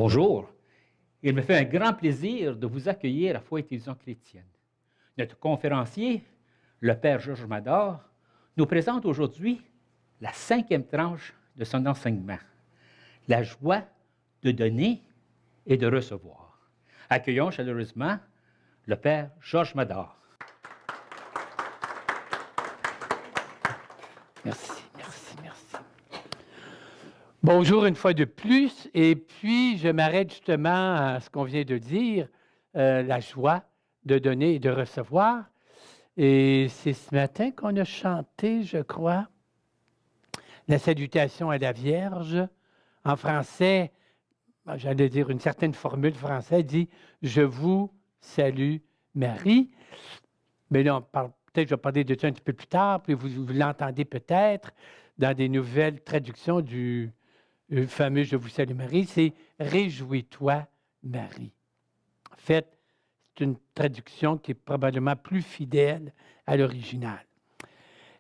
Bonjour. Il me fait un grand plaisir de vous accueillir à Foi et Télévision chrétienne. Notre conférencier, le Père Georges Mador, nous présente aujourd'hui la 5e tranche de son enseignement, la joie de donner et de recevoir. Accueillons chaleureusement le Père Georges Mador. Merci. Bonjour une fois de plus, et puis je m'arrête justement à ce qu'on vient de dire, la joie de donner et de recevoir. Et c'est ce matin qu'on a chanté, je crois, la salutation à la Vierge. En français, j'allais dire une certaine formule française dit « Je vous salue Marie ». Mais là, peut-être je vais parler de ça un petit peu plus tard, puis vous l'entendez peut-être dans des nouvelles traductions du fameux « Je vous salue Marie », c'est « Réjouis-toi Marie ». En fait, c'est une traduction qui est probablement plus fidèle à l'original.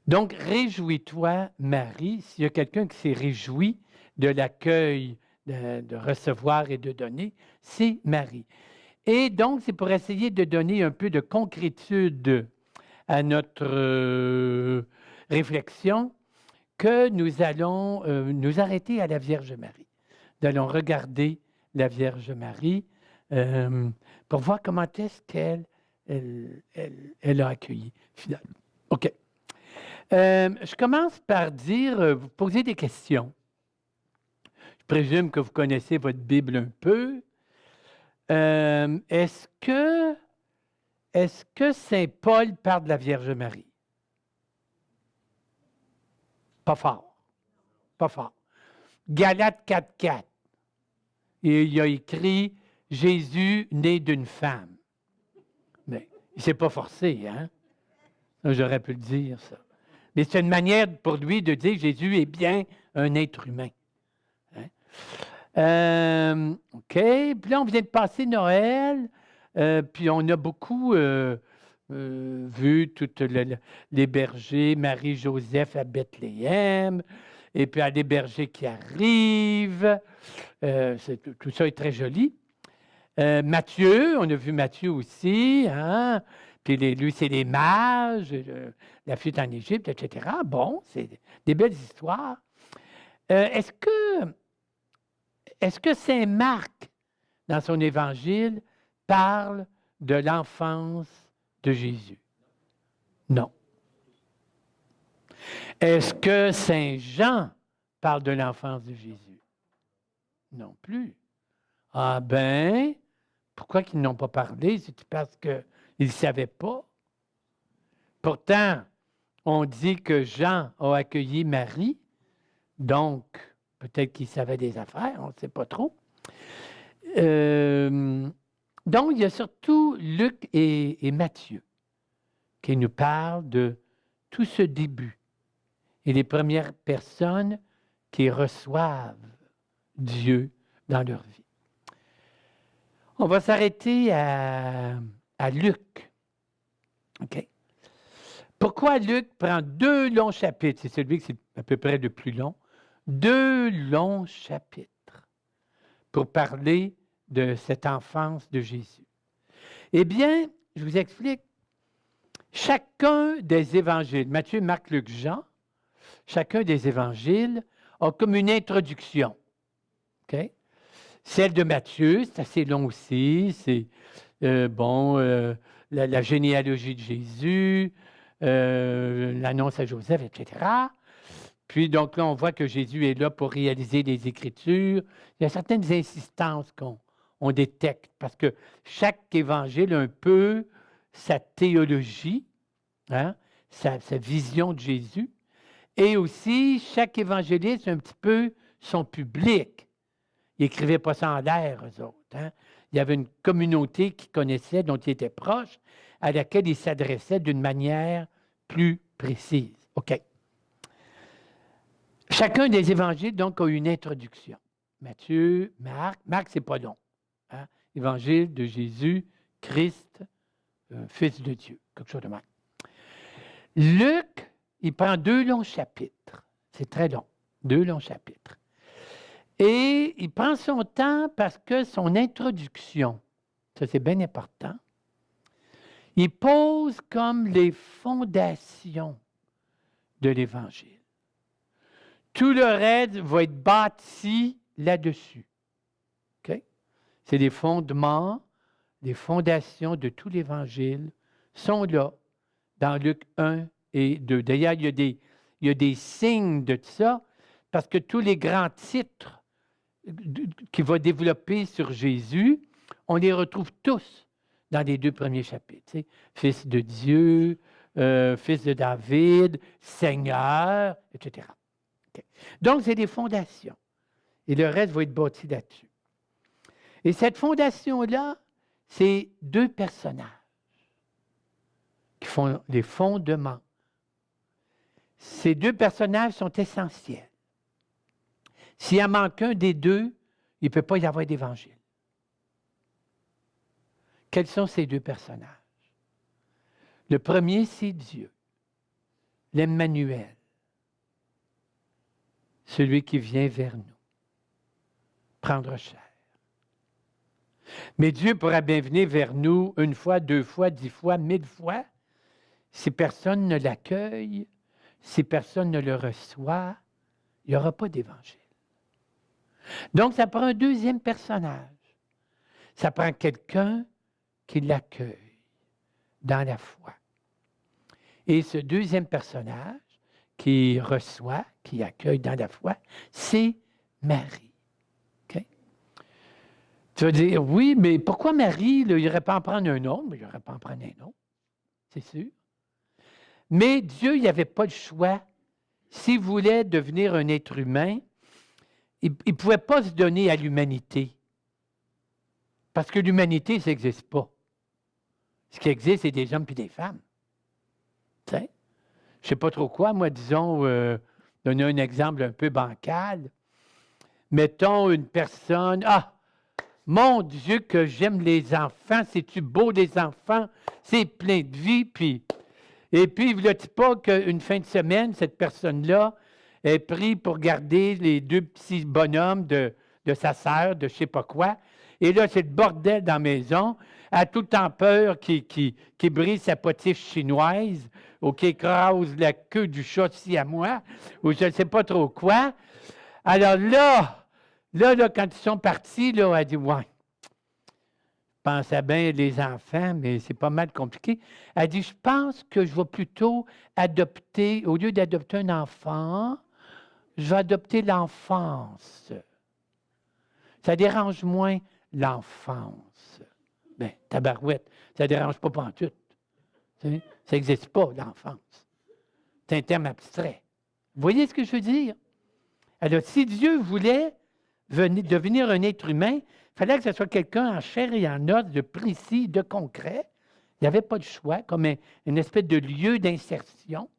Donc, « Réjouis-toi Marie », s'il y a quelqu'un qui s'est réjoui de l'accueil, de recevoir et de donner, c'est Marie. Et donc, c'est pour essayer de donner un peu de concrétude à notre réflexion que nous allons nous arrêter à la Vierge Marie. Nous allons regarder la Vierge Marie pour voir comment est-ce qu'elle a accueilli, finalement. OK. Je commence par dire, vous posez des questions. Je présume que vous connaissez votre Bible un peu. Est-ce que Saint Paul parle de la Vierge Marie? Pas fort. Pas fort. Galates 4.4. Il a écrit « Jésus né d'une femme ». Mais il ne s'est pas forcé, hein? J'aurais pu le dire, ça. Mais c'est une manière pour lui de dire que Jésus est bien un être humain. Hein? OK. Puis là, on vient de passer Noël, puis on a beaucoup vu tous les bergers, Marie-Joseph à Bethléem, et puis les bergers qui arrivent. Tout ça est très joli. Matthieu, on a vu Matthieu aussi, hein? Puis lui, c'est les mages, la fuite en Égypte, etc. Bon, c'est des belles histoires. Est-ce que Saint Marc, dans son évangile, parle de l'enfance de Jésus? Non. Est-ce que Saint Jean parle de l'enfance de Jésus? Non plus. Ah ben, pourquoi qu'ils n'ont pas parlé? C'est parce qu'ils ne savaient pas. Pourtant, on dit que Jean a accueilli Marie, donc peut-être qu'il savait des affaires, on ne sait pas trop. Donc, il y a surtout Luc et Matthieu qui nous parlent de tout ce début et les premières personnes qui reçoivent Dieu dans leur vie. On va s'arrêter à Luc. OK? Pourquoi Luc prend 2 longs chapitres? C'est celui qui est à peu près le plus long. 2 longs chapitres pour parler de cette enfance de Jésus. Eh bien, je vous explique. Chacun des évangiles, Matthieu, Marc, Luc, Jean, chacun des évangiles a comme une introduction. OK? Celle de Matthieu, c'est assez long aussi. C'est, la généalogie de Jésus, l'annonce à Joseph, etc. Puis, donc là, on voit que Jésus est là pour réaliser les Écritures. Il y a certaines insistances qu'on détecte, parce que chaque évangile a un peu sa théologie, hein, sa vision de Jésus, et aussi, chaque évangéliste a un petit peu son public. Ils n'écrivaient pas ça en l'air, eux autres. Hein. Il y avait une communauté qu'ils connaissaient, dont ils étaient proches, à laquelle ils s'adressaient d'une manière plus précise. OK. Chacun des évangiles, donc, a une introduction. Matthieu, Marc, c'est pas long. Hein? Évangile de Jésus, Christ, Fils de Dieu, quelque chose de même. Luc, il prend 2 longs chapitres. C'est très long, 2 longs chapitres. Et il prend son temps parce que son introduction, ça c'est bien important, il pose comme les fondations de l'Évangile. Tout le reste va être bâti là-dessus. Okay? C'est les fondements, les fondations de tout l'Évangile sont là, dans Luc 1 et 2. D'ailleurs, il y a des signes de ça, parce que tous les grands titres qu'il va développer sur Jésus, on les retrouve tous dans les 2 premiers chapitres. Tu sais, Fils de Dieu, Fils de David, Seigneur, etc. Okay. Donc, c'est des fondations. Et le reste va être bâti là-dessus. Et cette fondation-là, c'est 2 personnages qui font les fondements. Ces 2 personnages sont essentiels. S'il en manque un des 2, il ne peut pas y avoir d'évangile. Quels sont ces 2 personnages? Le premier, c'est Dieu, l'Emmanuel, celui qui vient vers nous, prendre chair. Mais Dieu pourra bien venir vers nous 1 fois, 2 fois, 10 fois, 1000 fois. Si personne ne l'accueille, si personne ne le reçoit, il n'y aura pas d'évangile. Donc, ça prend un deuxième personnage. Ça prend quelqu'un qui l'accueille dans la foi. Et ce deuxième personnage qui reçoit, qui accueille dans la foi, c'est Marie. Okay? Tu vas dire, oui, mais pourquoi Marie, là, il n'aurait pas en prendre un autre? Mais il n'aurait pas en prendre un autre, c'est sûr. Mais Dieu, il n'avait pas le choix. S'il voulait devenir un être humain, il ne pouvait pas se donner à l'humanité. Parce que l'humanité, ça n'existe pas. Ce qui existe, c'est des hommes et des femmes. Tu sais? Je ne sais pas trop quoi. Moi, disons, donner un exemple un peu bancal. Mettons une personne, mon Dieu, que j'aime les enfants, c'est-tu beau les enfants, c'est plein de vie, et puis, il ne dit pas qu'une fin de semaine, cette personne-là est prise pour garder les 2 petits bonhommes de sa sœur, de je ne sais pas quoi. Et là, c'est le bordel dans la maison. Elle a tout le temps peur qu'il brise sa potiche chinoise ou qu'il écrase la queue du chat siamois ou je ne sais pas trop quoi. Alors là, quand ils sont partis, là, elle dit, ouais. Pensais bien les enfants, mais c'est pas mal compliqué. Elle dit, je pense que je vais plutôt adopter, au lieu d'adopter un enfant, je vais adopter l'enfance. Ça dérange moins l'enfance. Bien, tabarouette, ça ne dérange pas pantoute. Ça n'existe pas, l'enfance. C'est un terme abstrait. Vous voyez ce que je veux dire? Alors, si Dieu voulait devenir un être humain, il fallait que ce soit quelqu'un en chair et en os, de précis, de concret. Il n'y avait pas de choix, comme une espèce de lieu d'insertion.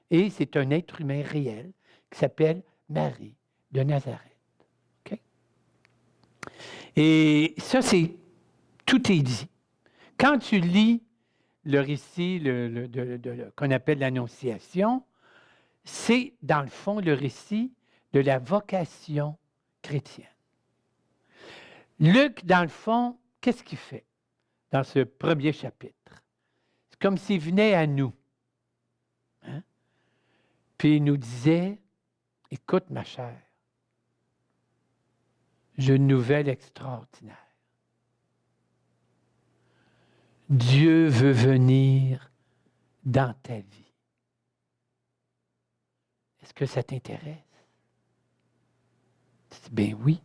Et c'est un être humain réel qui s'appelle Marie de Nazareth. Okay? Et ça, tout est dit. Quand tu lis le récit qu'on appelle l'Annonciation, c'est, dans le fond, le récit de la vocation chrétienne. Luc, dans le fond, qu'est-ce qu'il fait dans ce premier chapitre? C'est comme s'il venait à nous. Hein? Puis il nous disait, écoute ma chère, j'ai une nouvelle extraordinaire. Dieu veut venir dans ta vie. Est-ce que ça t'intéresse? Tu dis, ben oui.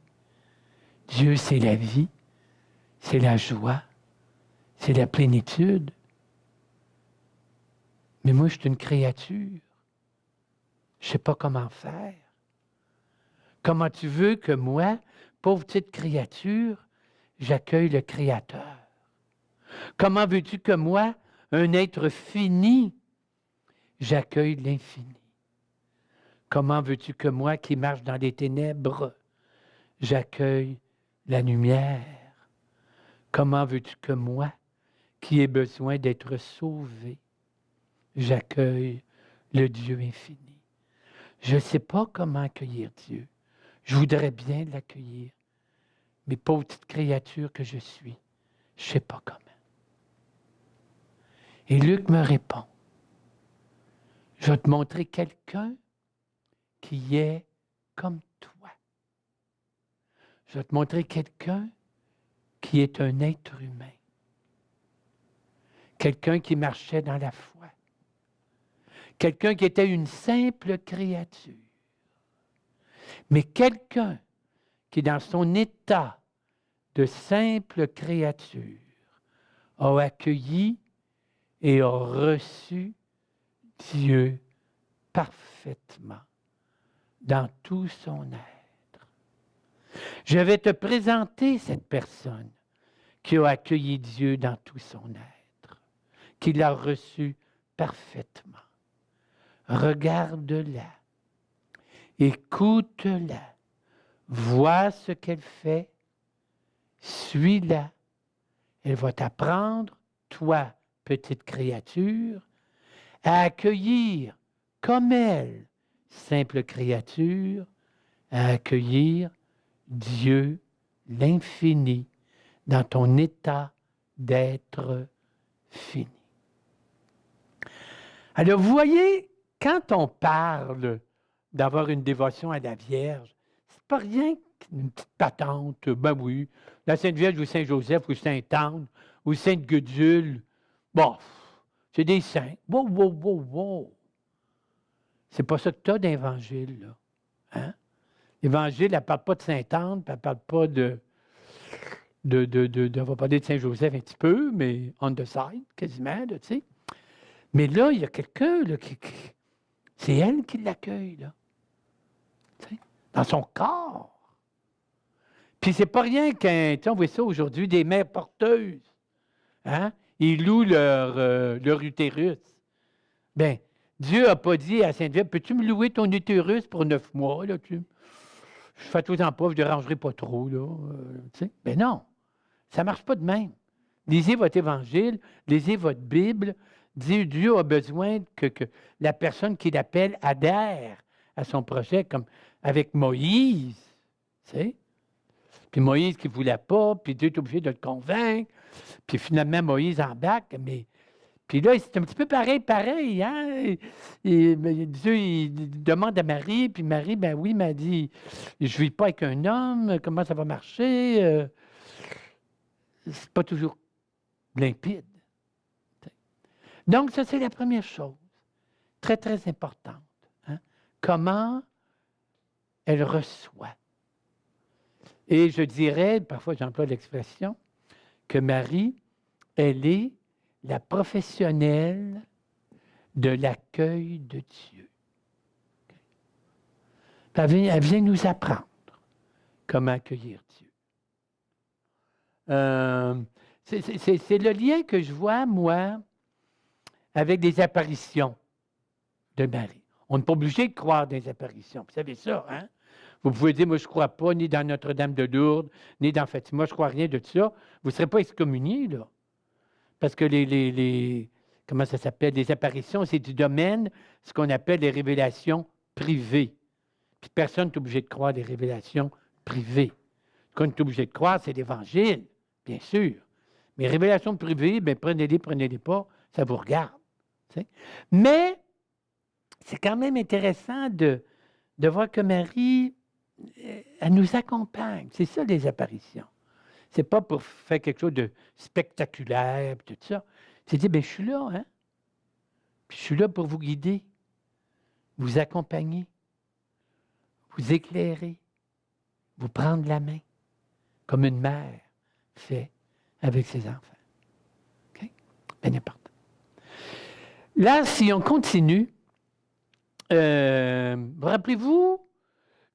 Dieu, c'est la vie, c'est la joie, c'est la plénitude. Mais moi, je suis une créature. Je ne sais pas comment faire. Comment tu veux que moi, pauvre petite créature, j'accueille le Créateur? Comment veux-tu que moi, un être fini, j'accueille l'infini? Comment veux-tu que moi, qui marche dans les ténèbres, j'accueille la lumière? Comment veux-tu que moi, qui ai besoin d'être sauvé, j'accueille le Dieu infini? Je ne sais pas comment accueillir Dieu. Je voudrais bien l'accueillir, mais pauvre petite créature que je suis, je ne sais pas comment. Et Luc me répond, je vais te montrer quelqu'un qui est comme toi. Je vais te montrer quelqu'un qui est un être humain. Quelqu'un qui marchait dans la foi. Quelqu'un qui était une simple créature. Mais quelqu'un qui, dans son état de simple créature, a accueilli et a reçu Dieu parfaitement dans tout son être. Je vais te présenter cette personne qui a accueilli Dieu dans tout son être, qui l'a reçu parfaitement. Regarde-la, écoute-la, vois ce qu'elle fait, suis-la. Elle va t'apprendre, toi, petite créature, à accueillir comme elle, simple créature, à accueillir Dieu, l'infini, dans ton état d'être fini. Alors, vous voyez, quand on parle d'avoir une dévotion à la Vierge, c'est pas rien qu'une petite patente, ben oui, la Sainte Vierge ou Saint-Joseph ou Sainte-Anne ou Sainte-Gudule, bon, c'est des saints. Wow, wow, wow, wow. C'est pas ça que tu as d'Évangile, là. Hein? L'Évangile, elle ne parle pas de Sainte-Anne, elle ne parle pas on va parler de Saint-Joseph un petit peu, mais on the side, quasiment, tu sais. Mais là, il y a quelqu'un, là, c'est elle qui l'accueille, là. Tu sais, dans son corps. Puis c'est pas rien qu'un, on voit ça aujourd'hui, des mères porteuses. Hein? Ils louent leur utérus. Bien, Dieu n'a pas dit à Sainte-Vierge, peux-tu me louer ton utérus pour 9 mois? Là, fais-toi-en pas, je ne dérangerai pas trop. Là, tu sais? Ben non, ça ne marche pas de même. Lisez votre évangile, lisez votre Bible. Dieu a besoin que la personne qui l'appelle adhère à son projet, comme avec Moïse. Tu sais? Puis Moïse qui ne voulait pas, puis Dieu est obligé de le convaincre. Puis finalement, Moïse embarque, mais... Puis là, c'est un petit peu pareil, hein? Dieu, il demande à Marie, puis Marie, ben oui, m'a dit, je ne vis pas avec un homme, comment ça va marcher? C'est pas toujours limpide. Donc, ça, c'est la première chose, très, très importante. Hein? Comment elle reçoit. Et je dirais, parfois j'emploie l'expression, que Marie, elle est la professionnelle de l'accueil de Dieu. Elle vient nous apprendre comment accueillir Dieu. C'est le lien que je vois, moi, avec des apparitions de Marie. On n'est pas obligé de croire dans les apparitions. Vous savez ça, hein? Vous pouvez dire, moi, je ne crois pas ni dans Notre-Dame de Lourdes, ni dans Fatima, je ne crois rien de ça. Vous ne serez pas excommunié, là. Parce que comment ça s'appelle? Les apparitions, c'est du domaine, ce qu'on appelle les révélations privées. Puis personne n'est obligé de croire des révélations privées. Ce qu'on est obligé de croire, c'est l'Évangile, bien sûr. Mais révélations privées, bien, prenez-les pas, ça vous regarde. T'sais? Mais c'est quand même intéressant de voir que Marie, elle nous accompagne. C'est ça, les apparitions. Ce n'est pas pour faire quelque chose de spectaculaire, tout ça. C'est dire, bien, je suis là, hein? Puis je suis là pour vous guider, vous accompagner, vous éclairer, vous prendre la main, comme une mère fait avec ses enfants. OK? Bien important. Là, si on continue, rappelez-vous,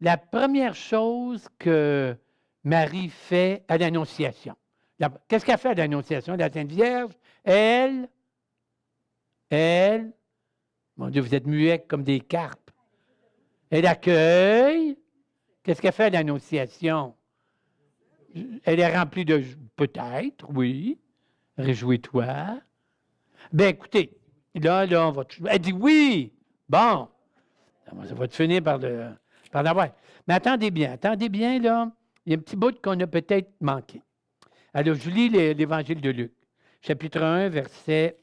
la première chose que Marie fait à l'Annonciation. Qu'est-ce qu'elle fait à l'Annonciation? La Sainte Vierge, elle, mon Dieu, vous êtes muets comme des carpes. Elle accueille. Qu'est-ce qu'elle fait à l'Annonciation? Elle est remplie de... Peut-être, oui. Réjouis-toi. Bien, écoutez, là, on va... Elle dit oui. Bon. Ça va te finir par Pardon, ouais. Mais attendez bien, là. Il y a un petit bout qu'on a peut-être manqué. Alors, je lis l'Évangile de Luc, chapitre 1, verset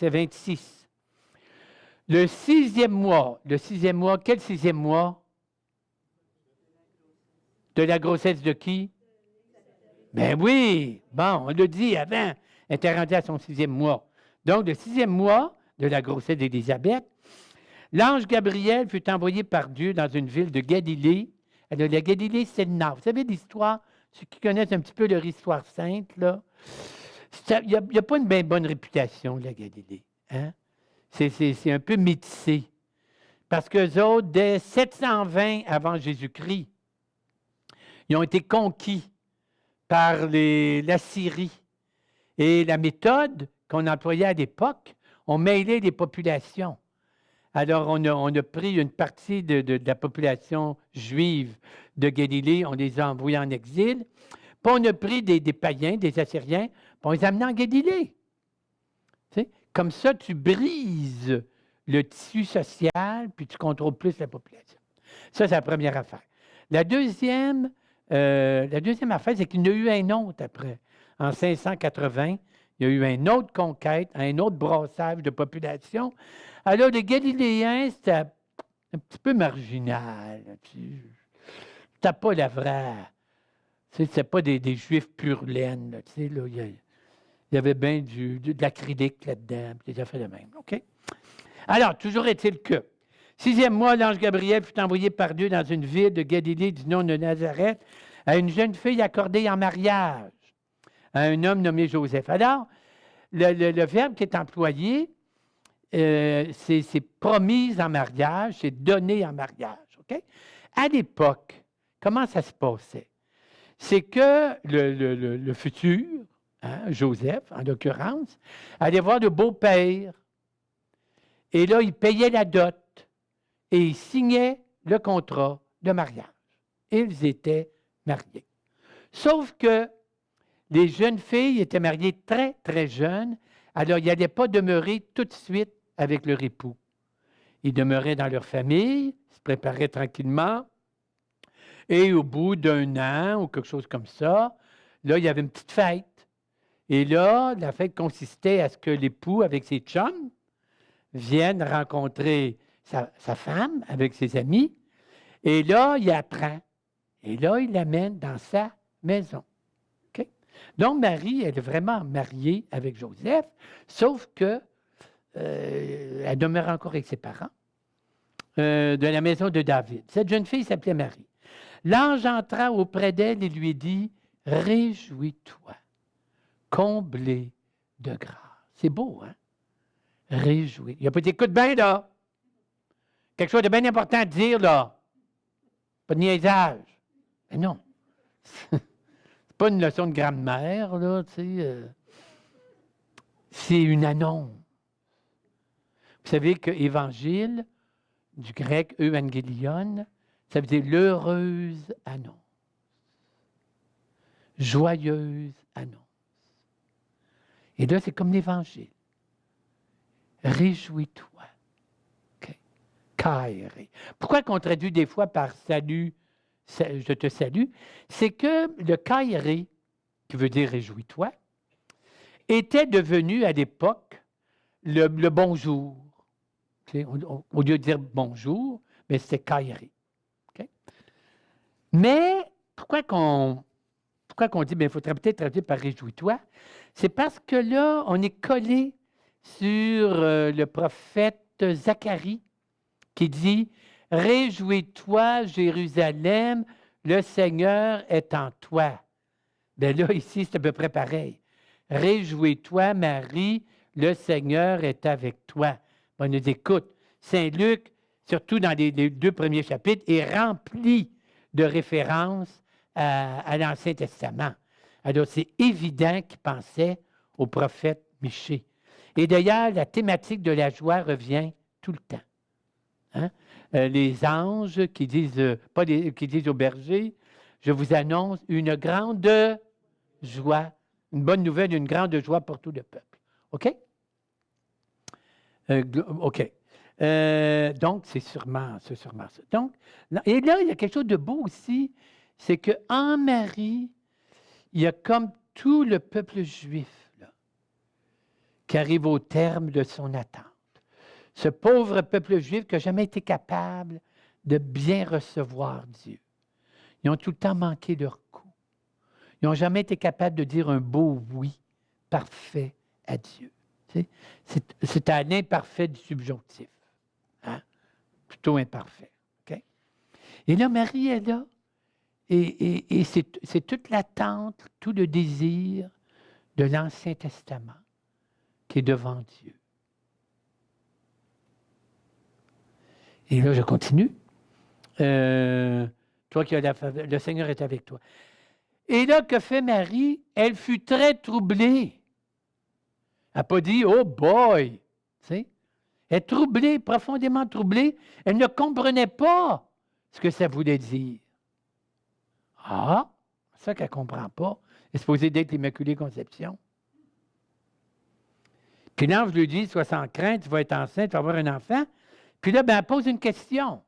26. Le sixième mois, quel sixième mois? De la grossesse de qui? Ben oui, bon, on l'a dit avant, elle était rendue à son sixième mois. Donc, le sixième mois de la grossesse d'Élisabeth, l'ange Gabriel fut envoyé par Dieu dans une ville de Galilée. Alors, la Galilée, c'est le nord. Vous savez l'histoire, ceux qui connaissent un petit peu leur histoire sainte, là, il n'y a pas une bien bonne réputation, la Galilée. Hein? C'est un peu métissé. Parce qu'eux autres, dès 720 avant Jésus-Christ, ils ont été conquis par la Syrie. Et la méthode qu'on employait à l'époque, on mêlait les populations. Alors, on a pris une partie de la population juive de Galilée, on les a envoyés en exil, puis on a pris des païens, des Assyriens, puis on les a amenés en Galilée. Tu sais? Comme ça, tu brises le tissu social, puis tu contrôles plus la population. Ça, c'est la première affaire. La deuxième affaire, c'est qu'il y en a eu un autre après. En 580, il y a eu une autre conquête, un autre brassage de population. Alors, les Galiléens, c'était un petit peu marginal. C'était pas la vraie. C'était pas des Juifs pur laine. Là, il y avait bien de l'acrylique là-dedans, des affaires de même. OK? Alors, toujours est-il que, sixième mois, l'ange Gabriel fut envoyé par Dieu dans une ville de Galilée du nom de Nazareth à une jeune fille accordée en mariage à un homme nommé Joseph. Alors, le verbe qui est employé, c'est promise en mariage, c'est donné en mariage. OK? À l'époque, comment ça se passait? C'est que le futur, hein, Joseph, en l'occurrence, allait voir le beau-père. Et là, il payait la dot et il signait le contrat de mariage. Ils étaient mariés. Sauf que les jeunes filles étaient mariées très, très jeunes, alors ils n'allaient pas demeurer tout de suite avec leur époux. Ils demeuraient dans leur famille, se préparaient tranquillement, et au bout d'un an ou quelque chose comme ça, là, il y avait une petite fête. Et là, la fête consistait à ce que l'époux, avec ses chums, vienne rencontrer sa femme avec ses amis, et là, il apprend. Et là, il l'amène dans sa maison. Okay? Donc, Marie, elle est vraiment mariée avec Joseph, sauf que elle demeure encore avec ses parents de la maison de David. Cette jeune fille s'appelait Marie. L'ange entra auprès d'elle et lui dit, « Réjouis-toi, comblée de grâce. » C'est beau, hein? Réjouis. Il n'y a pas d'écoute bien, là. Quelque chose de bien important à dire, là. Pas de niaisage. Mais non. C'est pas une leçon de grammaire, là, tu sais. C'est une annonce. Vous savez que évangile, du grec euangélion, ça veut dire l'heureuse annonce. Joyeuse annonce. Et là, c'est comme l'évangile. Réjouis-toi. Okay. Kaire. Pourquoi qu'on traduit des fois par salut, je te salue? C'est que le kaire, qui veut dire réjouis-toi, était devenu à l'époque le bonjour. Okay? Au lieu de dire bonjour, mais c'était kaire. Okay? Mais pourquoi qu'on dit, il faudrait peut-être traduire par réjouis-toi? C'est parce que là, on est collé sur le prophète Zacharie qui dit « Réjouis-toi, Jérusalem, le Seigneur est en toi. » Bien là, ici, c'est à peu près pareil. « Réjouis-toi, Marie, le Seigneur est avec toi. » On nous écoute. Saint Luc, surtout dans les 2 premiers chapitres, est rempli de références à l'Ancien Testament. Alors, c'est évident qu'il pensait au prophète Michée. Et d'ailleurs, la thématique de la joie revient tout le temps. Hein? Les anges qui disent, qui disent aux bergers, je vous annonce une grande joie, une bonne nouvelle, une grande joie pour tout le peuple. OK? OK. Donc, c'est sûrement ça. Donc, et là, il y a quelque chose de beau aussi, c'est qu'en Marie, il y a comme tout le peuple juif là, qui arrive au terme de son attente. Ce pauvre peuple juif qui n'a jamais été capable de bien recevoir Dieu. Ils ont tout le temps manqué leur coup. Ils n'ont jamais été capables de dire un beau oui parfait à Dieu. C'est à l'imparfait du subjonctif. Hein? Plutôt imparfait. Okay? Et là, Marie est là. Et c'est toute l'attente, tout le désir de l'Ancien Testament qui est devant Dieu. Et là, je continue. Toi qui as le Seigneur est avec toi. Et là, que fait Marie? Elle fut très troublée. Elle n'a pas dit « Oh boy! » Tu sais? Elle est troublée, profondément troublée. Elle ne comprenait pas ce que ça voulait dire. Ah, c'est ça qu'elle ne comprend pas. Elle est supposée d'être l'Immaculée Conception. Puis l'ange lui dit « Sois sans crainte, tu vas être enceinte, tu vas avoir un enfant. » Puis là, ben, elle pose une question.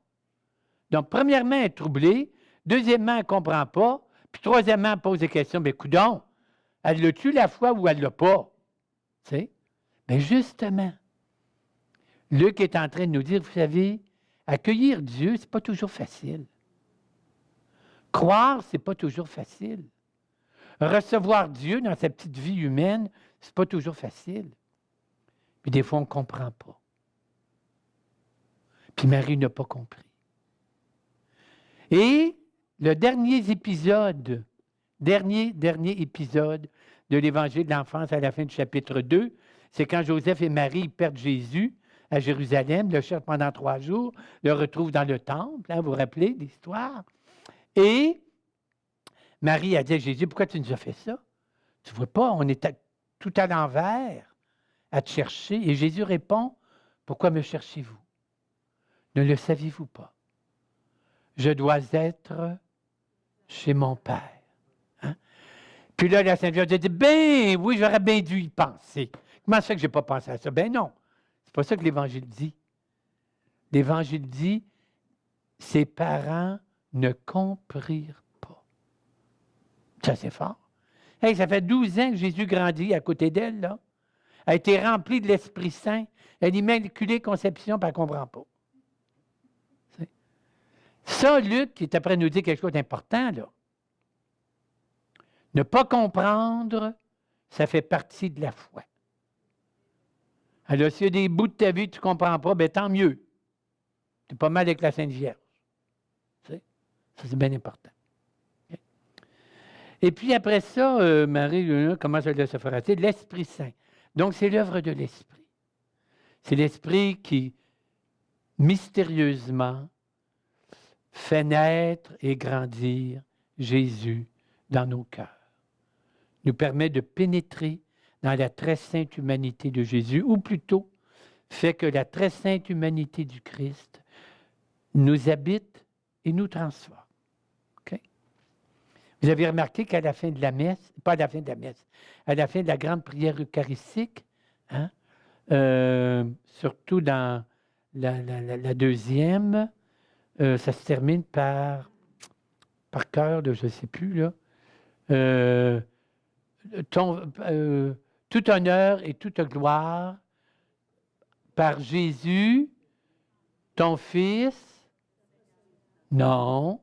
Donc, premièrement, elle est troublée. Deuxièmement, elle ne comprend pas. Puis troisièmement, elle pose des questions. Bien, coudonc, elle l'a-tu la foi ou elle ne l'a pas? Tu sais? Bien, justement, Luc est en train de nous dire, vous savez, accueillir Dieu, ce n'est pas toujours facile. Croire, ce n'est pas toujours facile. Recevoir Dieu dans sa petite vie humaine, ce n'est pas toujours facile. Puis des fois, on ne comprend pas. Puis Marie n'a pas compris. Et le dernier épisode de l'Évangile de l'enfance à la fin du chapitre 2, c'est quand Joseph et Marie perdent Jésus à Jérusalem, le cherchent pendant 3 jours, le retrouvent dans le temple, hein, vous vous rappelez l'histoire? Et Marie a dit à Jésus, pourquoi tu nous as fait ça? Tu ne vois pas, on est tout à l'envers à te chercher. Et Jésus répond, pourquoi me cherchez-vous? Ne le saviez-vous pas? Je dois être chez mon Père. Hein? Puis là, la Sainte Vierge a dit, ben oui, j'aurais bien dû y penser. Comment ça fait que je n'ai pas pensé à ça? Ben non, c'est pas ça que l'Évangile dit. L'Évangile dit, ses parents ne comprirent pas. Ça, c'est fort. Hey, ça fait 12 ans que Jésus grandit à côté d'elle, là. Elle a été remplie de l'Esprit Saint. Elle est immaculée conception, puis elle ne comprend pas. Ça, Luc, qui est après nous dire quelque chose d'important, là. Ne pas comprendre, ça fait partie de la foi. Alors, s'il y a des bouts de ta vie que tu ne comprends pas, bien tant mieux. Tu es pas mal avec la Sainte Vierge. Tu sais? Ça, c'est bien important. Okay? Et puis après ça, Marie commence à se faire l'Esprit Saint. Donc, c'est l'œuvre de l'Esprit. C'est l'Esprit qui, mystérieusement, fait naître et grandir Jésus dans nos cœurs. Nous permet de pénétrer dans la très sainte humanité de Jésus, ou plutôt fait que la très sainte humanité du Christ nous habite et nous transforme. Okay? Vous avez remarqué qu'à la fin de la messe, pas à la fin de la messe, à la fin de la grande prière eucharistique, hein, surtout dans la deuxième, ça se termine par cœur, je ne sais plus, là. Tout honneur et toute gloire par Jésus, ton Fils. Non.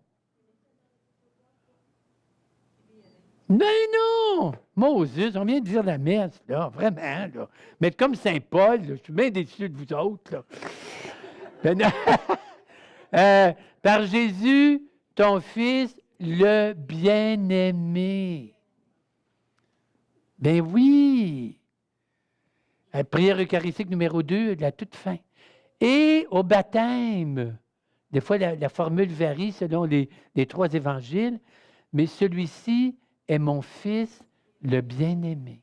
Mais non! Moses, on vient de dire la messe, là, vraiment, là. Mais comme Saint Paul, là, je suis bien déçu de vous autres, là. Par Jésus, ton Fils, le bien-aimé. Ben oui! Prière eucharistique numéro 2, de la toute fin. Et au baptême, des fois la formule varie selon les 3 évangiles, mais celui-ci est mon Fils, le bien-aimé.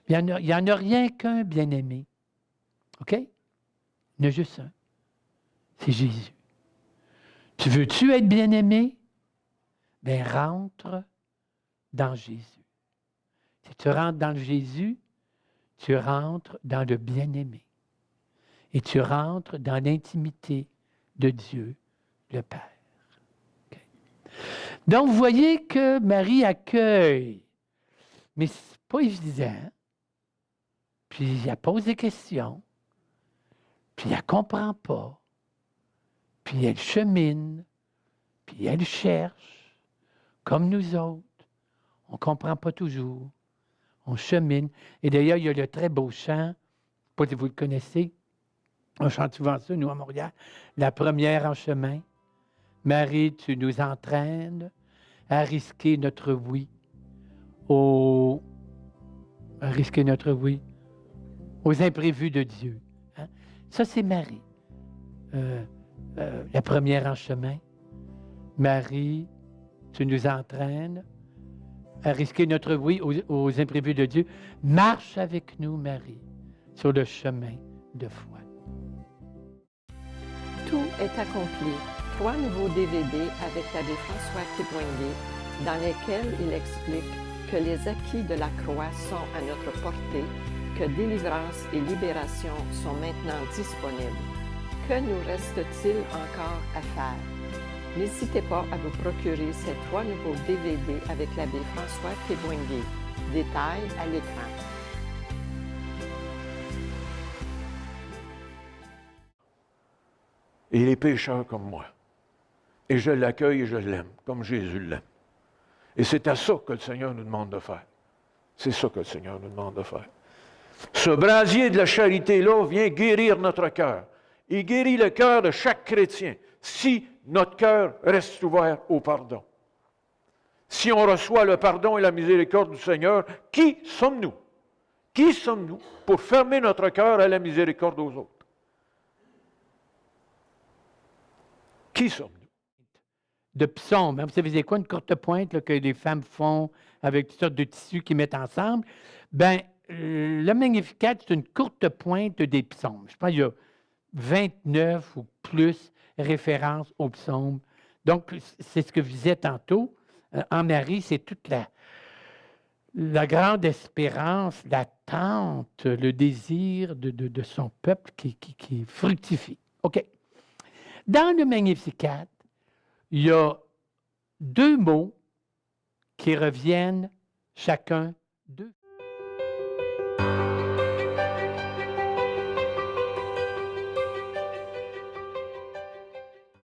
Il n'y en a rien qu'un bien-aimé. OK? Il y en a juste un. C'est Jésus. Tu veux-tu être bien-aimé? Bien, rentre dans Jésus. Si tu rentres dans le Jésus, tu rentres dans le bien-aimé. et tu rentres dans l'intimité de Dieu, le Père. Okay. Donc, vous voyez que Marie accueille, mais ce n'est pas évident. Puis, elle pose des questions, puis elle ne comprend pas, puis elle chemine, puis elle cherche, comme nous autres. On ne comprend pas toujours. On chemine. Et d'ailleurs, il y a le très beau chant, je ne sais pas si vous le connaissez, on chante souvent ça, nous, à Montréal, la première en chemin. Marie, tu nous entraînes à risquer notre oui, à risquer notre oui aux imprévus de Dieu. Hein? Ça, c'est Marie. La première en chemin. Marie, tu nous entraînes à risquer notre oui aux imprévus de Dieu. Marche avec nous, Marie, sur le chemin de foi. Tout est accompli. 3 nouveaux DVD avec l'abbé François Kipwenge, dans lesquels il explique que les acquis de la croix sont à notre portée, que délivrance et libération sont maintenant disponibles. Que nous reste-t-il encore à faire? N'hésitez pas à vous procurer ces 3 nouveaux DVD avec l'abbé François Kipwenge. Détails à l'écran. Il est pécheur comme moi. Et je l'accueille et je l'aime, comme Jésus l'aime. Et c'est à ça que le Seigneur nous demande de faire. C'est ça que le Seigneur nous demande de faire. Ce brasier de la charité-là vient guérir notre cœur. Il guérit le cœur de chaque chrétien si notre cœur reste ouvert au pardon. Si on reçoit le pardon et la miséricorde du Seigneur, qui sommes-nous? Qui sommes-nous pour fermer notre cœur à la miséricorde aux autres? Qui sommes-nous? De psaume. Vous savez, c'est quoi une courte pointe là, que les femmes font avec toutes sortes de tissus qu'ils mettent ensemble? Bien, le Magnificat, c'est une courte pointe des psaumes. Je pense qu'il y a 29 ou plus références aux psaumes. Donc, c'est ce que je disais tantôt. En Marie, c'est toute la grande espérance, l'attente, le désir de son peuple qui fructifie. OK. Dans le Magnificat, il y a 2 mots qui reviennent chacun 2